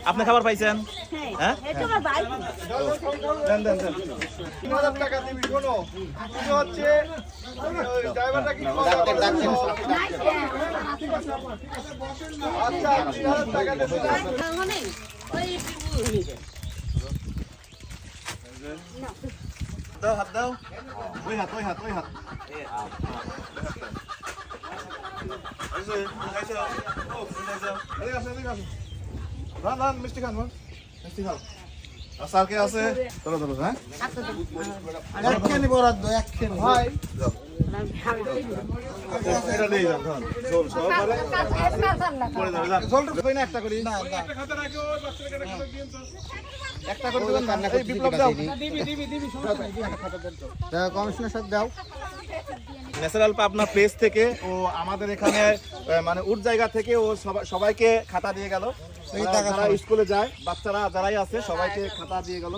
আপনি খাবার পাইছেন? হ্যাঁ, টাকা দিবি শোনো হচ্ছে ড্রাইভারটা কি আচ্ছা 3000 টাকা দেবে দাও হাত দাও ওই হাত মিষ্টি খান মিষ্টি খাও স্যার কে আছে ধরো ধরো হ্যাঁ একখানি বরাদ্দ একখানি ভাই এটা নিয়ে যান ধরুন জল সহকারে পড়ে যাবে যান জলটা কই না একটা করি না একটা খাতা রাখো বাচ্চাকে একটা দিন একটা করে দিবেন না এই বিপ্লব দাও দিবি সমস্যা নাই খাতা দেন তো দাও কমিশনার সাহেব দাও ন্যাচারাল পাবনা প্লেস থেকে ও আমাদের এখানে মানে উঠ জায়গা থেকে ও সবাইকে খাতা দিয়ে গেল। যারা স্কুলে যায় বাচ্চারা যারাই আছে সবাইকে খাতা দিয়ে গেল।